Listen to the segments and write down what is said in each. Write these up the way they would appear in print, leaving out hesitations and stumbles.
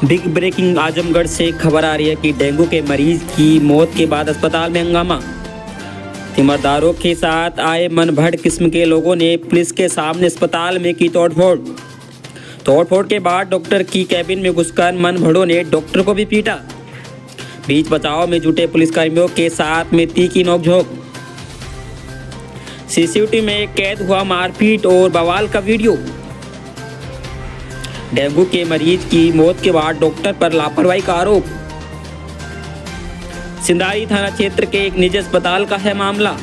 Big breaking Azamgarh से खबर आ रही है कि डेंगू के मरीज की मौत के बाद अस्पताल में हंगामा। तीमारदारों के साथ आए मनभड़ किस्म के लोगों ने पुलिस के सामने अस्पताल में की तोड़फोड़ के बाद डॉक्टर की कैबिन में घुसकर मनभड़ों ने डॉक्टर को भी पीटा। बीच बचाव में जुटे पुलिसकर्मियों के साथ में तीखी नोकझोंक। सीसीटीवी में कैद हुआ मारपीट और बवाल का वीडियो। डेंगू के मरीज की मौत के बाद डॉक्टर पर लापरवाही का आरोप। सिंधारी थाना क्षेत्र के एक निजी अस्पताल का है मामला।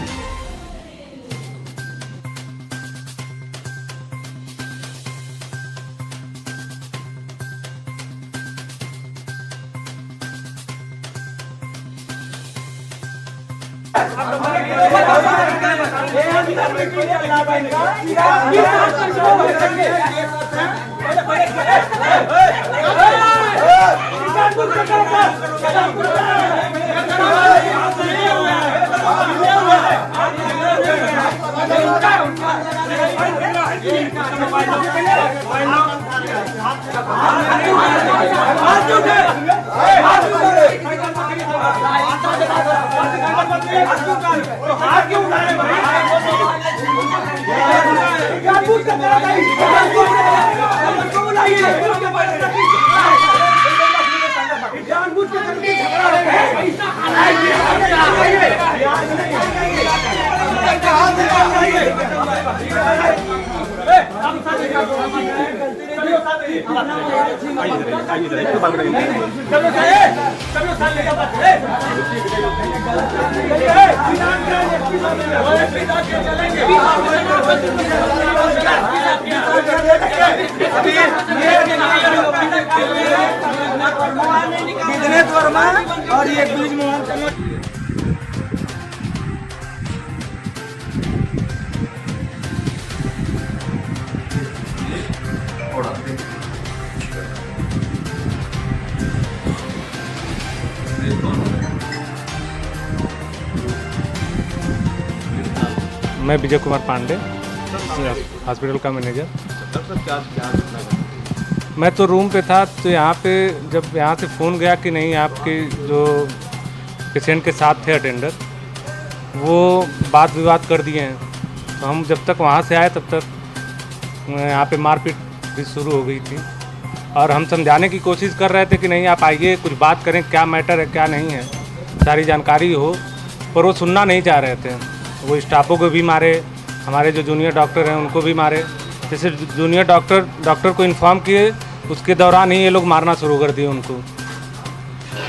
और ये बीज मोहन मैं विजय कुमार पांडे, हॉस्पिटल का मैनेजर। मैं तो रूम पे था, तो यहाँ पे जब यहाँ से फ़ोन गया कि नहीं आपके जो पेशेंट के साथ थे अटेंडर, वो बात विवाद कर दिए हैं। तो हम जब तक वहाँ से आए तब तक यहाँ पे मारपीट भी शुरू हो गई थी और हम समझाने की कोशिश कर रहे थे कि नहीं आप आइए, कुछ बात करें, क्या मैटर है क्या नहीं है, सारी जानकारी हो, पर वो सुनना नहीं चाह रहे थे। वो स्टाफों को भी मारे, हमारे जो जूनियर डॉक्टर हैं उनको भी मारे। जैसे जूनियर डॉक्टर को इन्फॉर्म किए, उसके दौरान ही ये लोग मारना शुरू कर दिए उनको।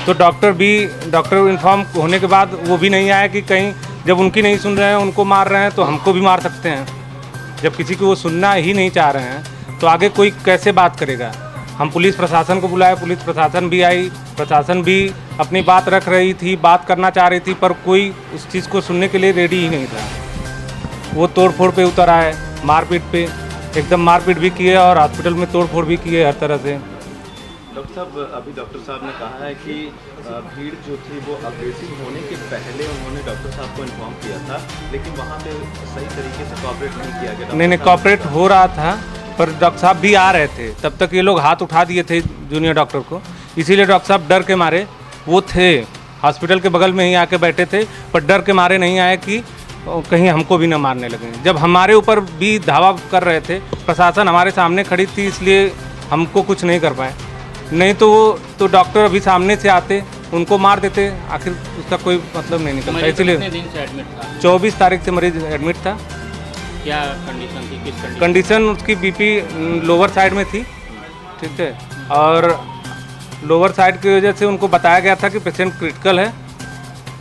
तो डॉक्टर इन्फॉर्म होने के बाद वो भी नहीं आया कि कहीं जब उनकी नहीं सुन रहे हैं, उनको मार रहे हैं, तो हमको भी मार सकते हैं। जब किसी को वो सुनना ही नहीं चाह रहे हैं तो आगे कोई कैसे बात करेगा। हम पुलिस प्रशासन को बुलाए, पुलिस प्रशासन भी आई, प्रशासन भी अपनी बात रख रही थी, बात करना चाह रही थी, पर कोई उस चीज़ को सुनने के लिए रेडी ही नहीं था। वो तोड़फोड़ पे उतर आए, मारपीट पे एकदम मारपीट भी किए और हॉस्पिटल में तोड़फोड़ भी किए हर तरह से। डॉक्टर साहब, अभी डॉक्टर साहब ने कहा है कि भीड़ जो थी वो अग्रेसिव होने के पहले उन्होंने डॉक्टर साहब को इन्फॉर्म किया था, लेकिन वहाँ पे सही तरीके से कोऑपरेट नहीं किया गया। नहीं, कोऑपरेट हो रहा था, पर डॉक्टर साहब भी आ रहे थे, तब तक ये लोग हाथ उठा दिए थे जूनियर डॉक्टर को। इसीलिए डॉक्टर साहब डर के मारे, वो थे हॉस्पिटल के बगल में ही आके बैठे थे, पर डर के मारे नहीं आए कि कहीं हमको भी न मारने लगे। जब हमारे ऊपर भी धावा कर रहे थे, प्रशासन हमारे सामने खड़ी थी, इसलिए हमको कुछ नहीं कर पाए। नहीं तो डॉक्टर अभी सामने से आते, उनको मार देते, आखिर उसका कोई मतलब नहीं निकलता। इसलिए 24 तारीख से मरीज एडमिट था। क्या कंडीशन थी, किस कंडीशन उसकी बीपी लोअर साइड में थी, ठीक है, और लोअर साइड की वजह से उनको बताया गया था कि पेशेंट क्रिटिकल है,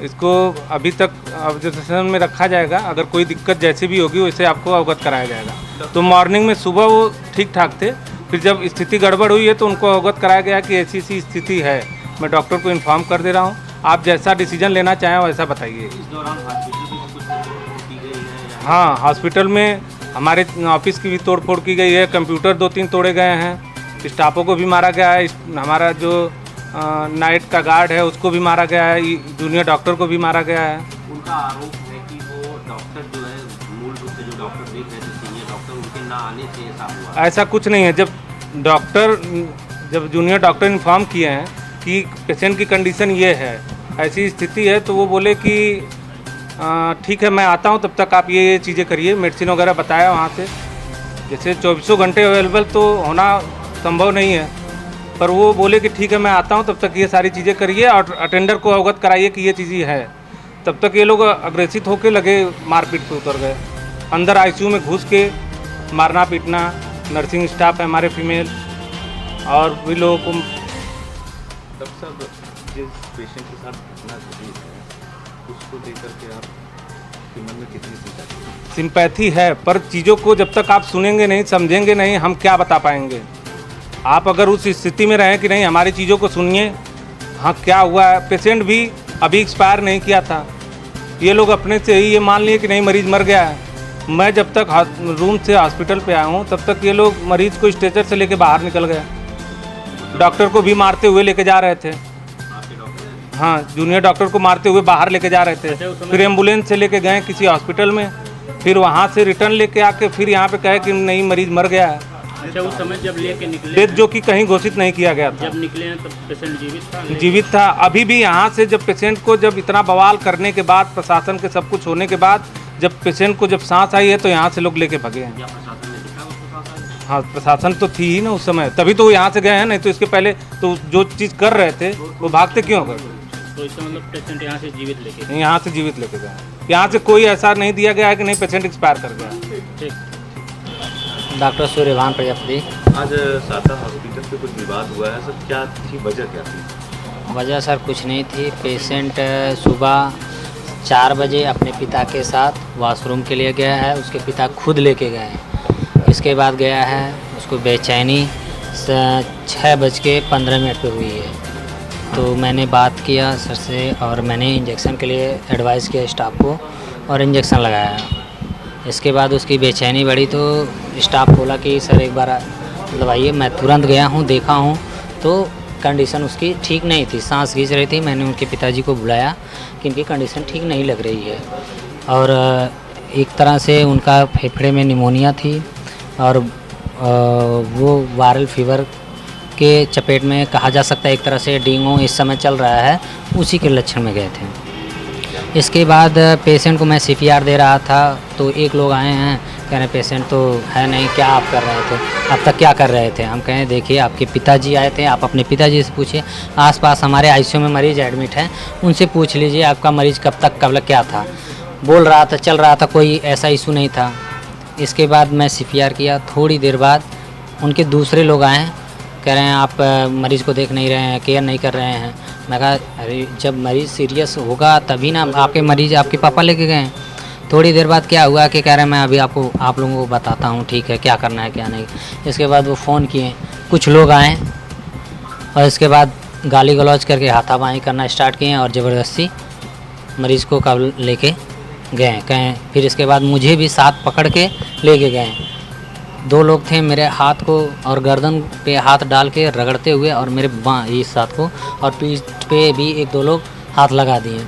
इसको अभी तक ऑब्जर्वेशन में रखा जाएगा, अगर कोई दिक्कत जैसी भी होगी वैसे आपको अवगत कराया जाएगा। तो मॉर्निंग में सुबह वो ठीक ठाक थे, फिर जब स्थिति गड़बड़ हुई है तो उनको अवगत कराया गया कि ऐसी ऐसी स्थिति है। मैं डॉक्टर को इन्फॉर्म कर दे रहा हूँ, आप जैसा डिसीजन लेना चाहें वैसा बताइए। इस दौरान हॉस्पिटल की गई है? हाँ, हॉस्पिटल में हमारे ऑफिस की भी तोड़फोड़ की गई है, कंप्यूटर 2-3 तोड़े गए हैं, स्टाफों को भी मारा गया है, हमारा जो नाइट का गार्ड है उसको भी मारा गया है, जूनियर डॉक्टर को भी मारा गया है। उनका आरोप है कि वो डॉक्टर जो है मूल रूप से जो डॉक्टर देख रहे थे सीनियर डॉक्टर, उनके ना आने से ऐसा हुआ। ऐसा कुछ नहीं है। जब डॉक्टर जब जूनियर डॉक्टर इन्फॉर्म किए हैं कि पेशेंट की कंडीशन ये है, ऐसी स्थिति है, तो वो बोले कि ठीक है मैं आता हूँ, तब तक आप ये चीज़ें करिए, मेडिसिन वगैरह बताया वहाँ से। जैसे 24 घंटे अवेलेबल तो होना संभव नहीं है, पर वो बोले कि ठीक है मैं आता हूँ, तब तक ये सारी चीज़ें करिए और अटेंडर को अवगत कराइए कि ये चीज़ें है। तब तक ये लोग अग्रेसित होकर लगे मारपीट पे उतर गए, अंदर आईसीयू में घुस के मारना पीटना। नर्सिंग स्टाफ है हमारे फीमेल और भी लोगों को। डॉक्टर साहब, जिस पेशेंट के साथ घटना घटी है उसको लेकर के आपके मन में कितनी सिंपैथी है, पर चीज़ों को जब तक आप सुनेंगे नहीं, समझेंगे नहीं, हम क्या बता पाएंगे। आप अगर उस स्थिति में रहें कि नहीं हमारी चीज़ों को सुनिए, हाँ क्या हुआ है। पेशेंट भी अभी एक्सपायर नहीं किया था, ये लोग अपने से ही ये मान लिए कि नहीं मरीज़ मर गया है। मैं जब तक रूम से हॉस्पिटल पे आया हूँ तब तक ये लोग मरीज़ को स्ट्रेचर से लेके बाहर निकल गए, डॉक्टर को भी मारते हुए लेके जा रहे थे। हाँ, जूनियर डॉक्टर को मारते हुए बाहर लेके जा रहे थे। फिर एम्बुलेंस से लेके गए किसी हॉस्पिटल में, फिर वहाँ से रिटर्न लेके आके फिर यहाँ पे कहे कि नहीं मरीज़ मर गया है। अच्छा, उस समय जब लेके निकले डेथ जो कि कहीं घोषित नहीं किया गया था। जब निकले हैं तब पेशेंट जीवित था। अभी भी यहाँ से जब पेशेंट को जब इतना बवाल करने के बाद, प्रशासन के सब कुछ होने के बाद, जब पेशेंट को जब सांस आई है तो यहाँ से लोग लेके भगे हैं। हाँ, प्रशासन तो थी ही ना उस समय, तभी तो यहाँ से गए हैं, नहीं तो इसके पहले तो जो चीज़ कर रहे थे वो भागते क्यों गए। तो इसका मतलब पेशेंट यहाँ से जीवित लेके यहाँ से जीवित लेके गए, यहाँ से कोई ऐसा नहीं दिया गया है कि नहीं पेशेंट एक्सपायर कर गया। ठीक। डॉक्टर सूर्यभान प्रजापति। आज साता हॉस्पिटल पे कुछ विवाद हुआ है सर, क्या थी वजह, क्या थी? वजह सर कुछ नहीं थी। पेशेंट सुबह 4 बजे अपने पिता के साथ वॉशरूम के लिए गया है, उसके पिता खुद लेके गए हैं। इसके बाद गया है, उसको बेचैनी 6:15 पे हुई है। तो मैंने बात किया सर से और मैंने इंजेक्शन के लिए एडवाइस किया स्टाफ को और इंजेक्शन लगाया। इसके बाद उसकी बेचैनी बढ़ी तो स्टाफ बोला कि सर एक बार दवाइए। मैं तुरंत गया हूँ, देखा हूँ तो कंडीशन उसकी ठीक नहीं थी, सांस खींच रही थी। मैंने उनके पिताजी को बुलाया कि इनकी कंडीशन ठीक नहीं लग रही है और एक तरह से उनका फेफड़े में निमोनिया थी और वो वायरल फीवर के चपेट में कहा जा सकता है, एक तरह से डेंगू इस समय चल रहा है, उसी के लक्षण में गए थे। इसके बाद पेशेंट को मैं CPR दे रहा था तो एक लोग आए हैं, कह रहे पेशेंट तो है नहीं, क्या आप कर रहे थे, अब तक क्या कर रहे थे। हम कहें देखिए आपके पिताजी आए थे, आप अपने पिताजी से पूछिए, आसपास हमारे ICU में मरीज़ एडमिट हैं, उनसे पूछ लीजिए आपका मरीज़ कब तक कब क्या था। बोल रहा था, चल रहा था, कोई ऐसा इशू नहीं था। इसके बाद मैं CPR किया, थोड़ी देर बाद उनके दूसरे लोग आए, कह रहे हैं आप मरीज़ को देख नहीं रहे हैं, केयर नहीं कर रहे हैं। मैं कहा अरे जब मरीज़ सीरियस होगा तभी ना, आपके मरीज़ आपके पापा लेके गए। थोड़ी देर बाद क्या हुआ कि कह रहे हैं मैं अभी आप लोगों को बताता हूँ, ठीक है क्या करना है क्या नहीं। इसके बाद वो फ़ोन किए, कुछ लोग आए और इसके बाद गाली गलौज करके हाथापाई करना स्टार्ट किए और ज़बरदस्ती मरीज़ को कब लेके गए कहें। फिर इसके बाद मुझे भी साथ पकड़ के लेके गए। 2 लोग थे, मेरे हाथ को और गर्दन पे हाथ डाल के रगड़ते हुए और मेरे इस हाथ को और पीठ पे भी 1-2 लोग हाथ लगा दिए।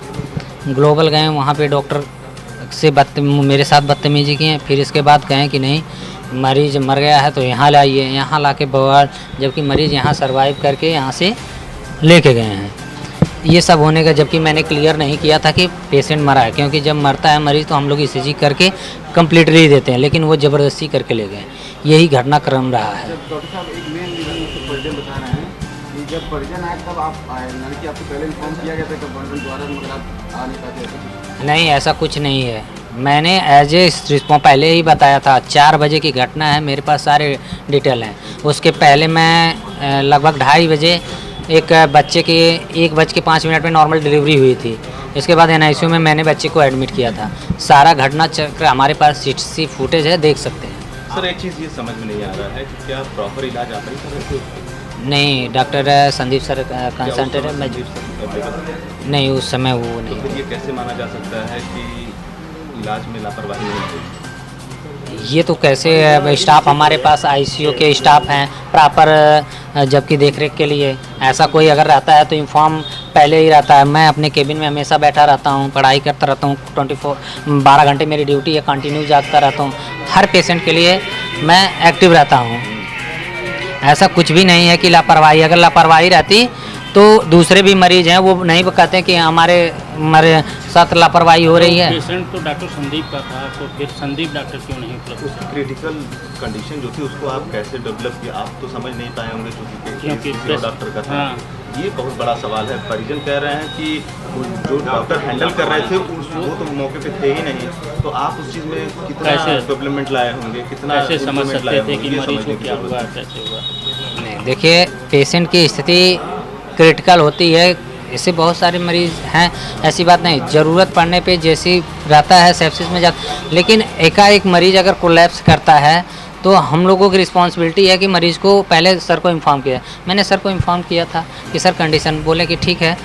ग्लोबल गए, वहाँ पे डॉक्टर से मेरे साथ बदतमीजी किए। फिर इसके बाद कहें कि नहीं मरीज़ मर गया है तो यहाँ लाइए, यहाँ ला के बवाल, जबकि मरीज़ यहाँ सर्वाइव करके यहाँ से लेके गए हैं। ये सब होने का जबकि मैंने क्लियर नहीं किया था कि पेशेंट मरा है, क्योंकि जब मरता है मरीज़ तो हम लोग ECG करके कम्प्लीटली देते हैं, लेकिन वो ज़बरदस्ती करके ले गए। यही घटनाक्रम रहा है। डॉक्टर साहब एक मेन रीज़न उसको परिजन बता रहे हैं कि जब परिजन आए तब आप आए, यानी कि आपको पहले इन्फॉर्म किया गया था कि परिजन द्वारा मगर आप आ नहीं पाते। नहीं, ऐसा कुछ नहीं है। मैंने एज ए रिस्पॉन्स पहले ही बताया था, 4 बजे की घटना है, मेरे पास सारे डिटेल हैं। उसके पहले मैं लगभग 2:30 बजे एक बच्चे की 1:05 में नॉर्मल डिलीवरी हुई थी। इसके बाद NICU में मैंने बच्चे को एडमिट किया था। सारा घटना चक्र हमारे पास CCTV फुटेज है, देख सकते हैं। सर एक चीज़ ये समझ में नहीं आ रहा है कि क्या प्रॉपर इलाज आप नहीं कर रहे थे? नहीं, डॉक्टर संदीप सर कंसल्टेंट है, मैं नहीं उस समय वो नहीं। तो फिर ये कैसे माना जा सकता है कि इलाज में लापरवाही नहीं हुई? ये तो कैसे स्टाफ हमारे पास ICU के स्टाफ हैं प्रॉपर, जबकि देखरेख के लिए ऐसा कोई अगर रहता है तो इन्फॉर्म पहले ही रहता है। मैं अपने केबिन में हमेशा बैठा रहता हूँ, पढ़ाई करता रहता हूँ, 12 घंटे मेरी ड्यूटी है, कंटिन्यू जागता रहता हूँ। हर पेशेंट के लिए मैं एक्टिव रहता हूँ। ऐसा कुछ भी नहीं है कि लापरवाही, अगर लापरवाही रहती तो दूसरे भी मरीज हैं वो नहीं कहते कि हमारे साथ लापरवाही हो रही है। पेशेंट तो डॉक्टर संदीप का था, तो फिर संदीप डॉक्टर क्यों नहीं उपलब्ध उस क्रिटिकल कंडीशन जो थी उसको आप कैसे डेवलप किया, आप तो समझ नहीं पाए होंगे क्योंकि किसी और डॉक्टर का था। ये बहुत बड़ा सवाल है। परिजन कह रहे हैं कि जो डॉक्टर हैंडल कर रहे थे वो तो मौके पे थे ही नहीं, तो आप उस चीज़ में कितना डेवलपमेंट लाए होंगे, कितना कैसे समझ सकते थे कि मरीज को क्या हुआ, कैसे हुआ? नहीं, देखिए पेशेंट की स्थिति क्रिटिकल होती है, इससे बहुत सारे मरीज हैं, ऐसी बात नहीं, ज़रूरत पड़ने पे जैसी रहता है सेप्सिस में जाता, लेकिन एकाएक मरीज अगर कोलैप्स करता है तो हम लोगों की रिस्पॉन्सिबिलिटी है कि मरीज़ को पहले सर को इन्फॉर्म किया। मैंने सर को इन्फॉर्म किया था कि सर कंडीशन, बोले कि ठीक है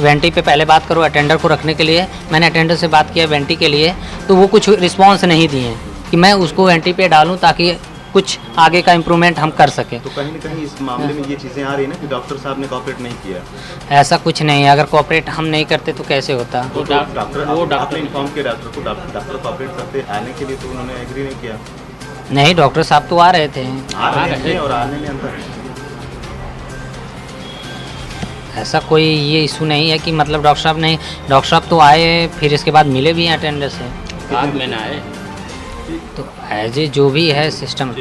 वेंटी पे पहले बात करो अटेंडर को रखने के लिए। मैंने अटेंडर से बात किया वेंटी के लिए, तो वो कुछ रिस्पॉन्स नहीं दिए कि मैं उसको वेंटी पे डालूँ ताकि कुछ आगे का इम्प्रूवमेंट हम कर सकें। तो कहीं ना कहीं इस मामले में ये चीज़ें आ रही है ना कि डॉक्टर साहब ने कॉपरेट नहीं किया। ऐसा कुछ नहीं है, अगर कॉपरेट हम नहीं करते तो कैसे होता। तो डॉक्टर इन्फॉर्म किया डॉक्टर को, डॉक्टर कॉपरेट करते आने के लिए, तो उन्होंने एग्री नहीं किया। नहीं, डॉक्टर साहब तो आ रहे थे, और आने में अंतर। ऐसा कोई ये इशू नहीं है कि मतलब डॉक्टर साहब तो आए, फिर इसके बाद मिले भी हैं अटेंडर से, बाद में ना आए। तो एज ए जो भी है सिस्टम।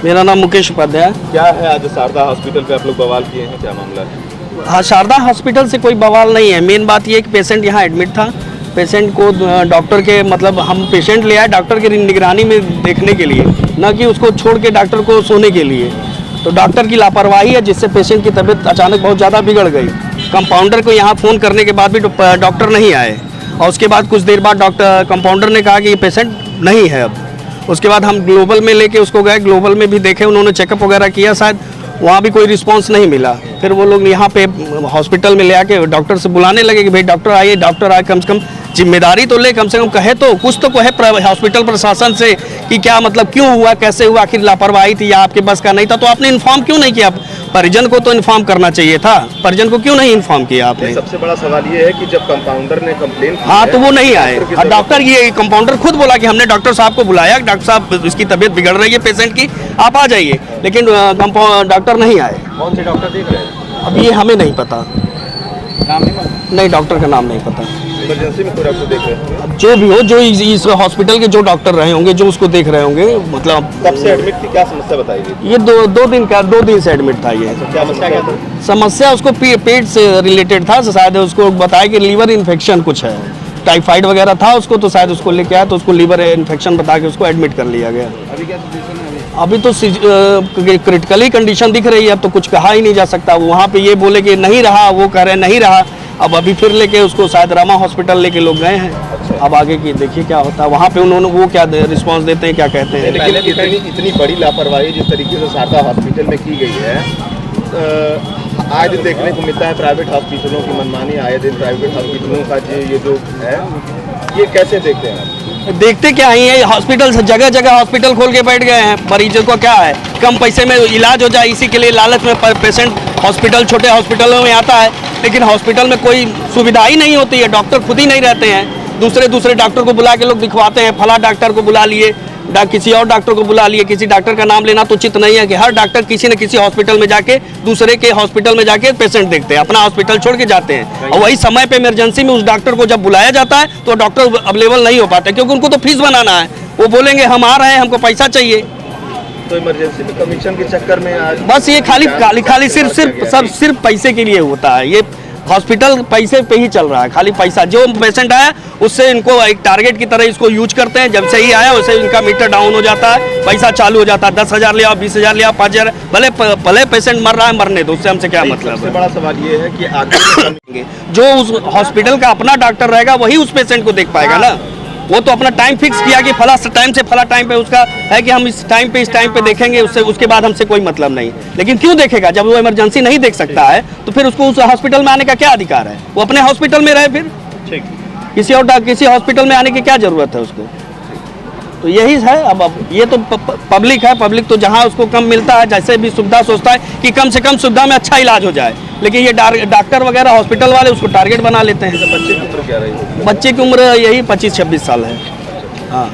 मेरा नाम मुकेश उपाध्याय। क्या है आज शारदा हॉस्पिटल पे आप लोग बवाल किए हैं, क्या मामला है? हाँ, शारदा हॉस्पिटल से कोई बवाल नहीं है। मेन बात ये है कि पेशेंट यहाँ एडमिट था, पेशेंट को डॉक्टर के मतलब हम पेशेंट ले आए डॉक्टर की निगरानी में देखने के लिए, न कि उसको छोड़ के डॉक्टर को सोने के लिए। तो डॉक्टर की लापरवाही है जिससे पेशेंट की तबीयत अचानक बहुत ज़्यादा बिगड़ गई। कंपाउंडर को यहाँ फ़ोन करने के बाद भी डॉक्टर नहीं आए, और उसके बाद कुछ देर बाद कंपाउंडर ने कहा कि ये पेशेंट नहीं है अब। उसके बाद हम ग्लोबल में लेके उसको गए, ग्लोबल में भी देखे, उन्होंने चेकअप वगैरह किया, शायद वहाँ भी कोई रिस्पांस नहीं मिला। फिर वो लोग यहाँ पे हॉस्पिटल में ले आके डॉक्टर से बुलाने लगे कि भाई डॉक्टर आइए, डॉक्टर आए, कम से कम जिम्मेदारी तो ले, कम से कम कहे तो कुछ तो कहे हॉस्पिटल प्रशासन से कि क्या मतलब क्यों हुआ, कैसे हुआ, आखिर लापरवाही थी या आपके बस का नहीं था, तो आपने इन्फॉर्म क्यों नहीं किया? परिजन को तो इन्फॉर्म करना चाहिए था, परिजन को क्यों नहीं इन्फॉर्म किया आपने? सबसे बड़ा सवाल ये है कि जब कंपाउंडर ने कंप्लेन की, हाँ, तो वो नहीं आए। और डॉक्टर, ये कंपाउंडर खुद बोला कि हमने डॉक्टर साहब को बुलाया, डॉक्टर साहब इसकी तबीयत बिगड़ रही है पेशेंट की, आप आ जाइए, लेकिन डॉक्टर नहीं आए। कौन से डॉक्टर देख रहे हैं? अब ये हमें नहीं पता, नहीं डॉक्टर का नाम नहीं पता। इमरजेंसी में कोई डॉक्टर देख रहे हैं? अब जो भी हो, जो इस हॉस्पिटल के जो डॉक्टर रहे होंगे, जो उसको देख रहे होंगे, मतलब कब से एडमिट थी, क्या समस्या बताई गई? ये दो दिन से एडमिट था। ये क्या समस्या क्या था? समस्या उसको पेट से रिलेटेड था, शायद उसको बताया कि लीवर इन्फेक्शन कुछ है, टाइफाइड वगैरह था उसको, तो शायद उसको लेके आया तो उसको लीवर इन्फेक्शन बता के उसको एडमिट कर लिया गया। अभी क्या सिचुएशन है? अभी तो क्रिटिकली कंडीशन दिख रही है, अब तो कुछ कहा ही नहीं जा सकता। वहाँ पे ये बोले कि नहीं रहा, वो कह रहे नहीं रहा, अब अभी फिर लेके उसको शायद रमा हॉस्पिटल लेके लोग गए हैं। अब आगे की देखिए क्या होता है, वहाँ पे उन्होंने वो क्या रिस्पांस देते हैं, क्या कहते हैं। लेकिन इतनी बड़ी लापरवाही जिस तरीके से शारदा हॉस्पिटल में की गई है, आज देखने को मिलता है प्राइवेट हॉस्पिटलों की मनमानी, आए दिन प्राइवेट हॉस्पिटलों का ये जो है, ये कैसे देखते हैं आप? देखते क्या ही है, हॉस्पिटल जगह जगह हॉस्पिटल खोल के बैठ गए हैं। मरीजों को क्या है, कम पैसे में इलाज हो जाए, इसी के लिए लालच में पेशेंट हॉस्पिटल, छोटे हॉस्पिटलों में आता है, लेकिन हॉस्पिटल में कोई सुविधा ही नहीं होती है, डॉक्टर खुद ही नहीं रहते हैं, दूसरे डॉक्टर को बुला के लोग दिखवाते हैं। फला डॉक्टर को बुला लिए, किसी और डॉक्टर को बुला लिए, किसी डॉक्टर का नाम लेना तो उचित नहीं है कि हर डॉक्टर किसी न किसी हॉस्पिटल में जाके दूसरे के हॉस्पिटल में जाके पेशेंट देखते हैं, अपना हॉस्पिटल छोड़ के जाते हैं, और वही समय पे इमरजेंसी में उस डॉक्टर को जब बुलाया जाता है तो डॉक्टर अवेलेबल नहीं हो पाते, क्योंकि उनको तो फीस बनाना है। वो बोलेंगे हम आ रहे हैं, हमको पैसा चाहिए। तो इमरजेंसी में कमीशन के चक्कर में आज बस ये खाली सिर्फ पैसे के लिए होता है। ये हॉस्पिटल पैसे पे ही चल रहा है, खाली पैसा। जो पेशेंट आया उससे इनको एक टारगेट की तरह इसको यूज करते हैं, जब से ही आया वैसे इनका मीटर डाउन हो जाता है, पैसा चालू हो जाता है, 10,000 ले आओ, 20,000 ले आओ, 5,000, भले पेशेंट मर रहा है, मरने दो, उससे हमसे क्या मतलब सबसे है। बड़ा सवाल ये है कि आगे जो उस हॉस्पिटल का अपना डॉक्टर रहेगा वही उस पेशेंट को देख पाएगा ना। वो तो अपना टाइम फिक्स किया कि फला टाइम से फला टाइम पे उसका है कि हम इस टाइम पे देखेंगे, उसके बाद हमसे कोई मतलब नहीं। लेकिन क्यों देखेगा जब वो इमरजेंसी नहीं देख सकता है, तो फिर उसको उस हॉस्पिटल में आने का क्या अधिकार है? वो अपने हॉस्पिटल में रहे, फिर किसी हॉस्पिटल में आने की क्या जरूरत है उसको? तो यही है। अब ये तो पब्लिक है, पब्लिक तो जहाँ उसको कम मिलता है, जैसे भी सुविधा सोचता है कि कम से कम सुविधा में अच्छा इलाज हो जाए, लेकिन ये डॉक्टर वगैरह हॉस्पिटल वाले उसको टारगेट बना लेते हैं। बच्चे की उम्र क्या रही? बच्चे की उम्र यही 25-26 साल है। हाँ,